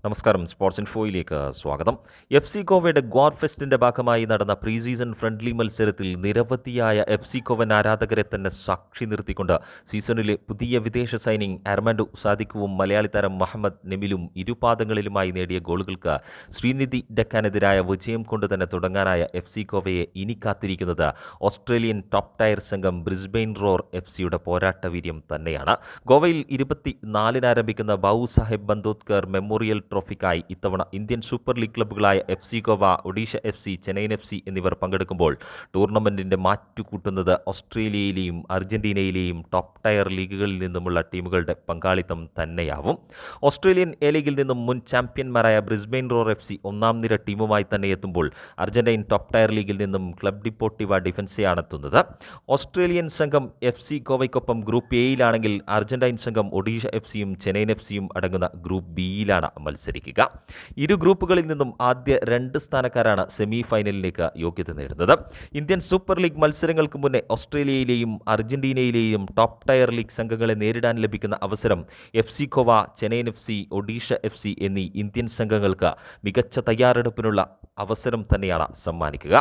നമസ്കാരം. സ്പോർട്സ് ഇൻഫോയിലേക്ക് സ്വാഗതം. F C ഗോവയുടെ ഗ്വാർ ഫെസ്റ്റിന്റെ ഭാഗമായി നടന്ന പ്രീ സീസൺ ഫ്രണ്ട്ലി മത്സരത്തിൽ നിരവധിയായ എഫ് സി ഗോവൻ ആരാധകരെ തന്നെ സാക്ഷി നിർത്തിക്കൊണ്ട് സീസണിലെ പുതിയ വിദേശ സൈനിങ് അർമാൻഡോ സാദിഖുവും മലയാളി താരം മുഹമ്മദ് നെമിലും ഇരുപാദങ്ങളിലുമായി നേടിയ ഗോളുകൾക്ക് ശ്രീനിധി ഡക്കാനെതിരായ വിജയം കൊണ്ട് തന്നെ തുടങ്ങാനായ എഫ് സി ഗോവയെ ഇനി കാത്തിരിക്കുന്നത് ഓസ്ട്രേലിയൻ ടോപ്പ് ടയർ സംഘം ബ്രിസ്ബെയിൻ റോർ എഫ് സിയുടെ പോരാട്ടവീര്യം തന്നെയാണ്. ഗോവയിൽ 24-ന് ആരംഭിക്കുന്ന ബാവു സാഹേബ് ബന്ദോദ്കർ മെമ്മോറിയൽ ട്രോഫിക്കായി ഇത്തവണ ഇന്ത്യൻ സൂപ്പർ ലീഗ് ക്ലബ്ബുകളായ F C Goa, Odisha F C, Chennaiyin F C എന്നിവർ പങ്കെടുക്കുമ്പോൾ ടൂർണമെന്റിന്റെ മാറ്റുകൂട്ടുന്നത് ഓസ്ട്രേലിയയിലെയും അർജന്റീനയിലെയും ടോപ്പ് ടയർ ലീഗുകളിൽ നിന്നുമുള്ള ടീമുകളുടെ പങ്കാളിത്തം തന്നെയാവും. ഓസ്ട്രേലിയൻ എ ലീഗിൽ നിന്നും മുൻ ചാമ്പ്യന്മാരായ ബ്രിസ്ബെയിൻ റോർ എഫ് സി ഒന്നാം നിര ടീമുമായി തന്നെ എത്തുമ്പോൾ അർജന്റൈൻ ടോപ്പ് ടയർ ലീഗിൽ നിന്നും ക്ലബ് ഡിപ്പോർട്ടീവ ഡിഫൻസയാണ് എത്തുന്നത്. ഓസ്ട്രേലിയൻ സംഘം എഫ് സി ഗോവയ്ക്കൊപ്പം ഗ്രൂപ്പ് എയിലാണെങ്കിൽ അർജന്റൈൻ സംഘം ഒഡീഷ എഫ് സിയും ചെന്നൈയിൻ എഫ് സിയും അടങ്ങുന്ന ഗ്രൂപ്പ് ബിയിലാണ് മത്സരിക്കുക. ഇരു ഗ്രൂപ്പുകളിൽ നിന്നും ആദ്യ 2 സ്ഥാനക്കാരാണ് സെമി ഫൈനലിലേക്ക് യോഗ്യത നേടുന്നത്. ഇന്ത്യൻ സൂപ്പർ ലീഗ് മത്സരങ്ങൾക്ക് മുന്നേ ഓസ്ട്രേലിയയിലെയും അർജന്റീനയിലെയും ടോപ്പ് ടയർ ലീഗ് സംഘങ്ങളെ നേരിടാൻ ലഭിക്കുന്ന അവസരം F C Goa, Chennaiyin F C, Odisha F C എന്നീ ഇന്ത്യൻ സംഘങ്ങൾക്ക് മികച്ച തയ്യാറെടുപ്പിനുള്ള അവസരം തന്നെയാണ് സമ്മാനിക്കുക.